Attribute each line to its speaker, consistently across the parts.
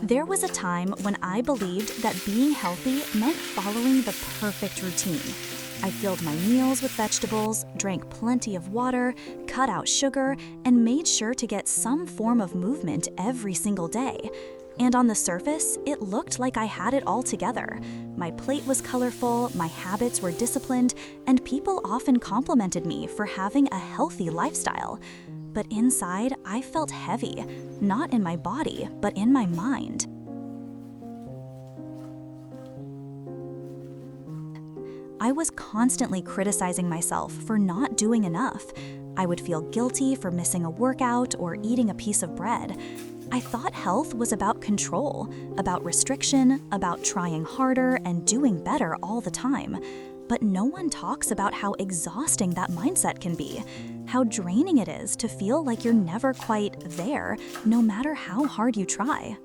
Speaker 1: There was a time when I believed that being healthy meant following the perfect routine. I filled my meals with vegetables, drank plenty of water, cut out sugar, and made sure to get some form of movement every single day. And on the surface, it looked like I had it all together. My plate was colorful, my habits were disciplined, and people often complimented me for having a healthy lifestyle. But inside, I felt heavy, not in my body, but in my mind. I was constantly criticizing myself for not doing enough. I would feel guilty for missing a workout or eating a piece of bread. I thought health was about control, about restriction, about trying harder and doing better all the time. But no one talks about how exhausting that mindset can be, how draining it is to feel like you're never quite there, no matter how hard you try.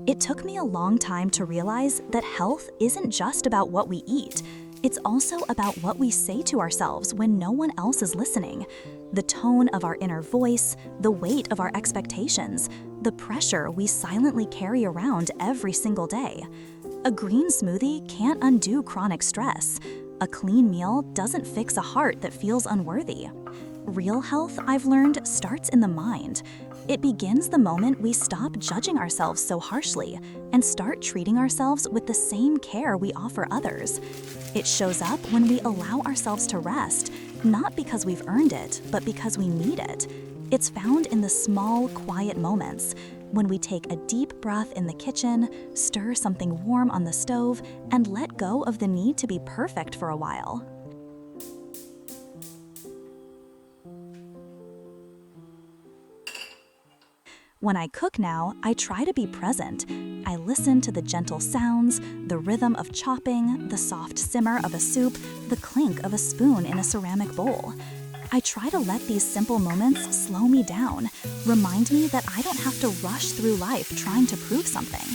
Speaker 1: It took me a long time to realize that health isn't just about what we eat. It's also about what we say to ourselves when no one else is listening. The tone of our inner voice, the weight of our expectations, the pressure we silently carry around every single day. A green smoothie can't undo chronic stress. A clean meal doesn't fix a heart that feels unworthy. Real health, I've learned, starts in the mind. It begins the moment we stop judging ourselves so harshly and start treating ourselves with the same care we offer others. It shows up when we allow ourselves to rest, not because we've earned it, but because we need it. It's found in the small, quiet moments, when we take a deep breath in the kitchen, stir something warm on the stove, and let go of the need to be perfect for a while. When I cook now, I try to be present. I listen to the gentle sounds, the rhythm of chopping, the soft simmer of a soup, the clink of a spoon in a ceramic bowl. I try to let these simple moments slow me down, remind me that I don't have to rush through life trying to prove something.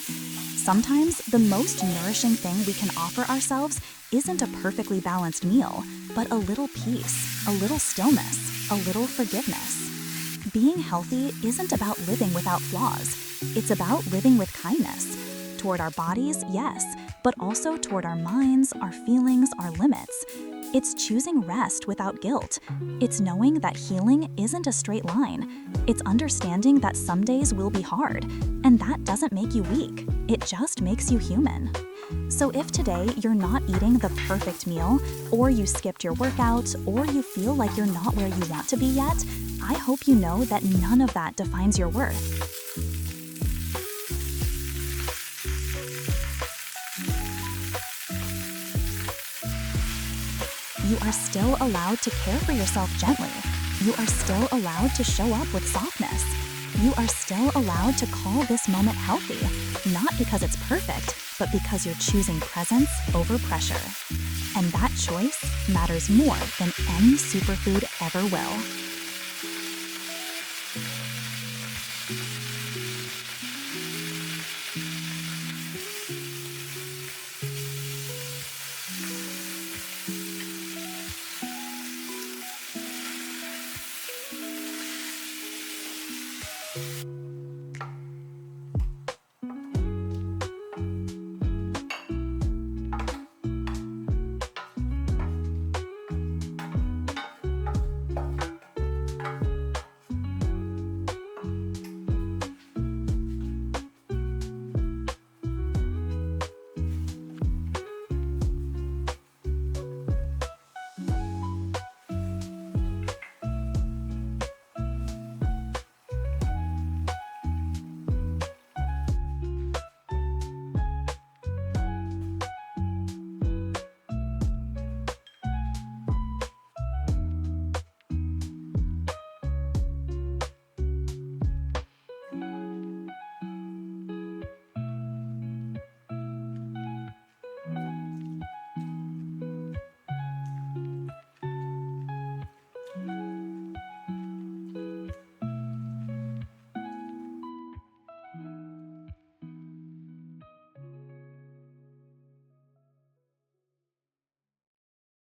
Speaker 1: Sometimes the most nourishing thing we can offer ourselves isn't a perfectly balanced meal, but a little peace, a little stillness, a little forgiveness. Being healthy isn't about living without flaws. It's about living with kindness. Toward our bodies, yes, but also toward our minds, our feelings, our limits. It's choosing rest without guilt. It's knowing that healing isn't a straight line. It's understanding that some days will be hard, and that doesn't make you weak. It just makes you human. So if today you're not eating the perfect meal, or you skipped your workout, or you feel like you're not where you want to be yet, I hope you know that none of that defines your worth. You are still allowed to care for yourself gently. You are still allowed to show up with softness. You are still allowed to call this moment healthy, not because it's perfect, but because you're choosing presence over pressure. And that choice matters more than any superfood ever will.